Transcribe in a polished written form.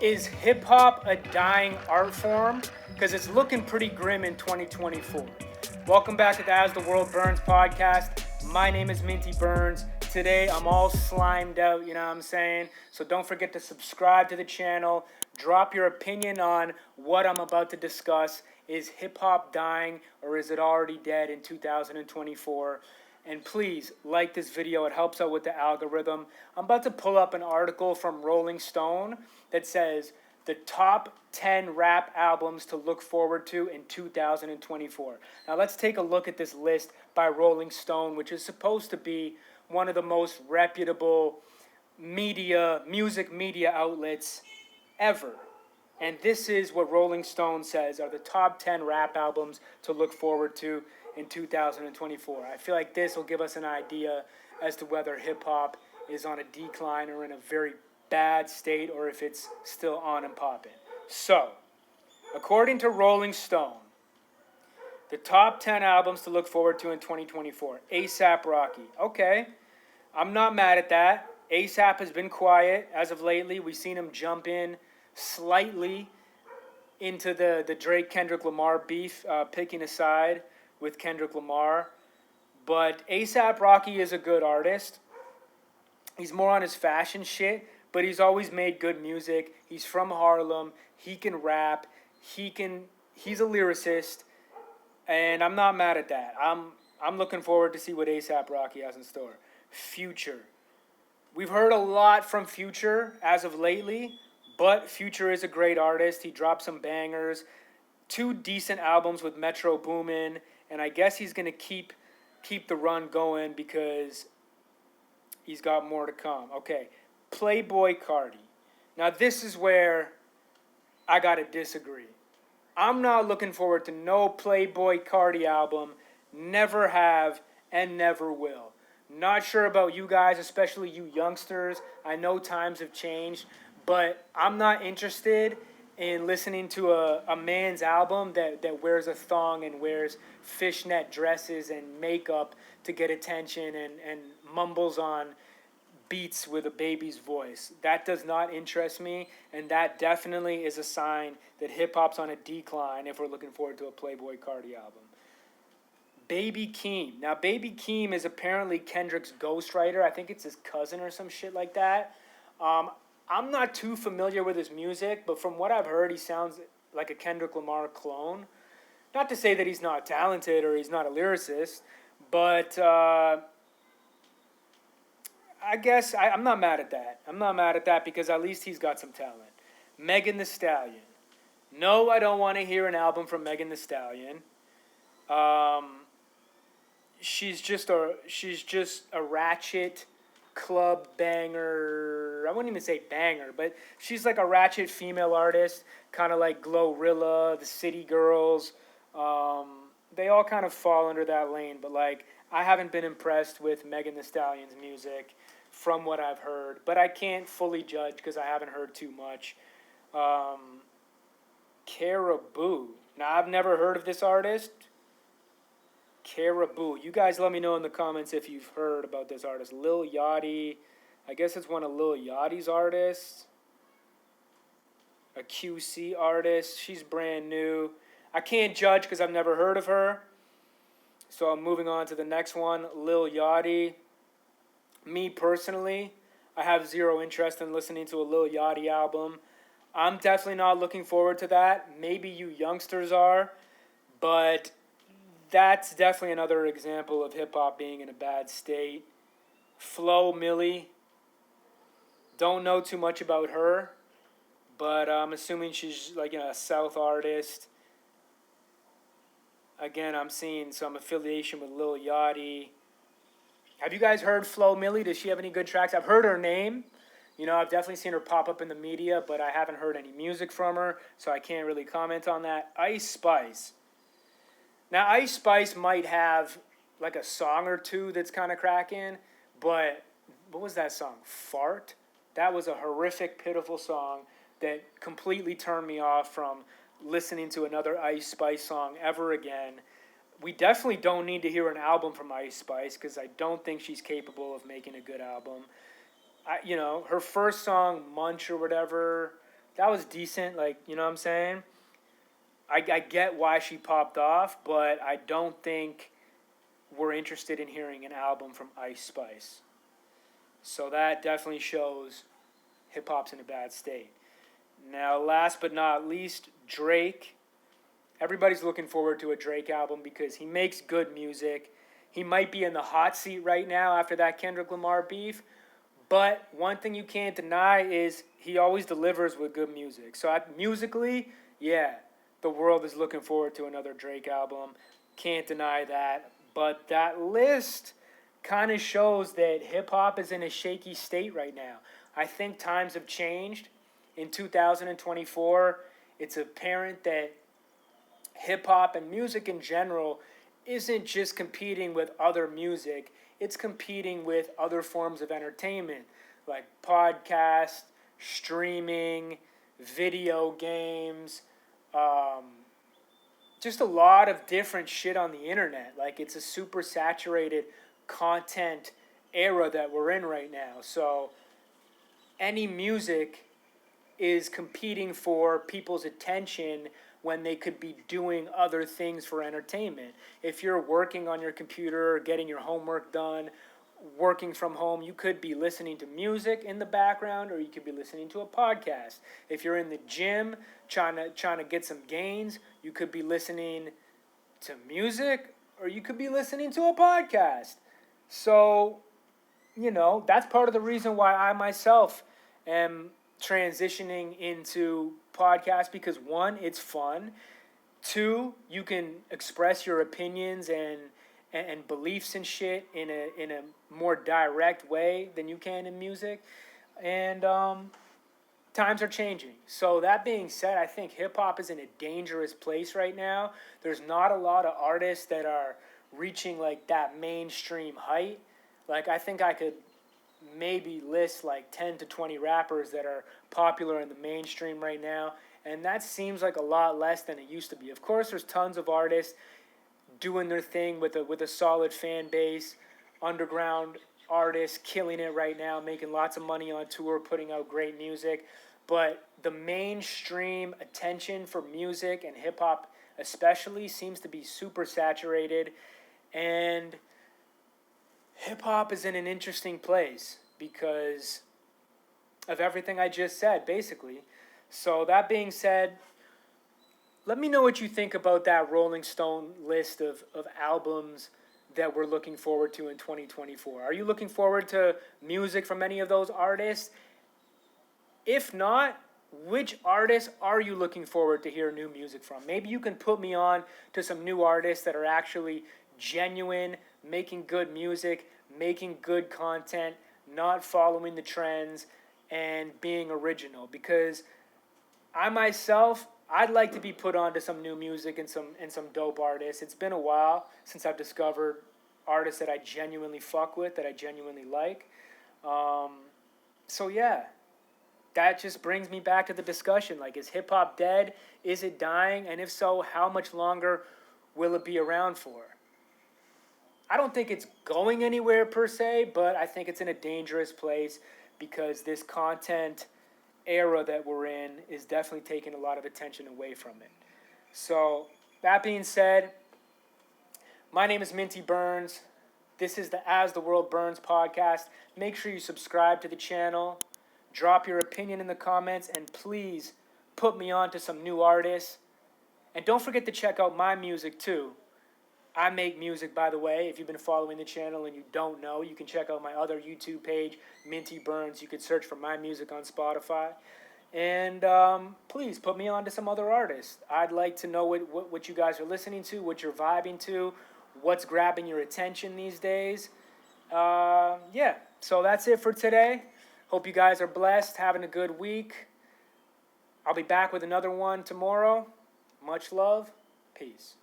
Is hip hop a dying art form? Because it's looking pretty grim in 2024. Welcome back to the As the World Burns podcast. My name is Minty Burns. Today I'm all slimed out, you know what I'm saying? So don't forget to subscribe to the channel. Drop your opinion on what I'm about to discuss. Is hip hop dying or is it already dead in 2024? And please like this video, it helps out with the algorithm. I'm about to pull up an article from Rolling Stone that says the top 10 rap albums to look forward to in 2024. Now let's take a look at this list by Rolling Stone, which is supposed to be one of the most reputable music media outlets ever. And this is what Rolling Stone says are the top 10 rap albums to look forward to in 2024. I feel like this will give us an idea as to whether hip-hop is on a decline or in a very bad state or if it's still on and popping. So, according to Rolling Stone, the top 10 albums to look forward to in 2024. A$AP Rocky. Okay, I'm not mad at that. A$AP has been quiet as of lately. We've seen him jump in slightly into the Drake-Kendrick Lamar beef, picking a side with Kendrick Lamar. But A$AP Rocky is a good artist. He's more on his fashion shit, but he's always made good music. He's from Harlem. He can rap. He's a lyricist, and I'm not mad at that. I'm looking forward to see what A$AP Rocky has in store. Future. We've heard a lot from Future as of lately, but Future is a great artist. He dropped some bangers, 2 decent albums with Metro Boomin, and I guess he's going to keep the run going because he's got more to come. Okay, Playboi Carti. Now this is where I got to disagree. I'm not looking forward to no Playboi Carti album. Never have and never will. Not sure about you guys, especially you youngsters. I know times have changed, but I'm not interested in listening to a man's album that wears a thong and wears fishnet dresses and makeup to get attention and mumbles on beats with a baby's voice. That does not interest me, and that definitely is a sign that hip-hop's on a decline if we're looking forward to a Playboi Carti album. Baby Keem. Now, Baby Keem is apparently Kendrick's ghostwriter. I think it's his cousin or some shit like that. I'm not too familiar with his music, but from what I've heard, he sounds like a Kendrick Lamar clone. Not to say that he's not talented or he's not a lyricist, but I guess I'm not mad at that. I'm not mad at that because at least he's got some talent. Megan Thee Stallion. No, I don't want to hear an album from Megan Thee Stallion. She's just a ratchet club banger. I wouldn't even say banger, but she's like a ratchet female artist, kind of like Glorilla, the City Girls. They all kind of fall under that lane, but like I haven't been impressed with Megan Thee Stallion's music from what I've heard, but I can't fully judge because I haven't heard too much. Caribou. Now I've never heard of this artist. Caribou. You guys let me know in the comments if you've heard about this artist. Lil Yachty. I guess it's one of Lil Yachty's artists. A QC artist. She's brand new. I can't judge because I've never heard of her. So I'm moving on to the next one. Lil Yachty. Me personally, I have zero interest in listening to a Lil Yachty album. I'm definitely not looking forward to that. Maybe you youngsters are, but that's definitely another example of hip-hop being in a bad state. Flo Milli. Don't know too much about her, but I'm assuming she's like a South artist. Again, I'm seeing some affiliation with Lil Yachty. Have you guys heard Flo Milli? Does she have any good tracks? I've heard her name. You know, I've definitely seen her pop up in the media, but I haven't heard any music from her, so I can't really comment on that. Ice Spice. Now, Ice Spice might have like a song or two that's kind of cracking, but what was that song? Fart? That was a horrific, pitiful song that completely turned me off from listening to another Ice Spice song ever again. We definitely don't need to hear an album from Ice Spice because I don't think she's capable of making a good album. Her first song, Munch or whatever, that was decent. Like, you know what I'm saying? I get why she popped off, but I don't think we're interested in hearing an album from Ice Spice. So that definitely shows hip hop's in a bad state. Now, last but not least, Drake. Everybody's looking forward to a Drake album because he makes good music. He might be in the hot seat right now after that Kendrick Lamar beef, but one thing you can't deny is he always delivers with good music. So musically, yeah, the world is looking forward to another Drake album. Can't deny that. But that list kind of shows that hip hop is in a shaky state right now. I think times have changed. In 2024, it's apparent that hip hop and music in general isn't just competing with other music, it's competing with other forms of entertainment like podcast, streaming, video games, just a lot of different shit on the internet. Like, it's a super saturated content era that we're in right now. So any music is competing for people's attention when they could be doing other things for entertainment. If you're working on your computer, getting your homework done, working from home, you could be listening to music in the background, or you could be listening to a podcast. If you're in the gym trying to get some gains, you could be listening to music, or you could be listening to a podcast. So, that's part of the reason why I myself am transitioning into podcasts, because one, it's fun. Two, you can express your opinions and beliefs and shit in a more direct way than you can in music. And times are changing. So that being said, I think hip hop is in a dangerous place right now. There's not a lot of artists that are reaching like that mainstream height. Like, I think I could maybe list like 10 to 20 rappers that are popular in the mainstream right now, and that seems like a lot less than it used to be. Of course, there's tons of artists doing their thing with a solid fan base, underground artists killing it right now, making lots of money on tour, putting out great music. But the mainstream attention for music and hip hop especially seems to be super saturated, and hip hop is in an interesting place because of everything I just said, basically. So that being said, let me know what you think about that Rolling Stone list of albums that we're looking forward to in 2024. Are you looking forward to music from any of those artists? If not, which artists are you looking forward to hear new music from? Maybe you can put me on to some new artists that are actually genuine, making good music, making good content, not following the trends, and being original. Because I myself, I'd like to be put on to some new music and some dope artists. It's been a while since I've discovered artists that I genuinely fuck with, that I genuinely like. So yeah, that just brings me back to the discussion. Like, is hip hop dead? Is it dying? And if so, how much longer will it be around for? I don't think it's going anywhere per se, but I think it's in a dangerous place because this content era that we're in is definitely taking a lot of attention away from it. So, that being said, my name is Minty Burns. This is the As the World Burns podcast. Make sure you subscribe to the channel. Drop your opinion in the comments, and please put me on to some new artists. And don't forget to check out my music too. I make music, by the way. If you've been following the channel and you don't know, you can check out my other YouTube page, Minty Burns. You could search for my music on Spotify. And please put me on to some other artists. I'd like to know what you guys are listening to, what you're vibing to, what's grabbing your attention these days. Yeah, so that's it for today. Hope you guys are blessed, having a good week. I'll be back with another one tomorrow. Much love. Peace.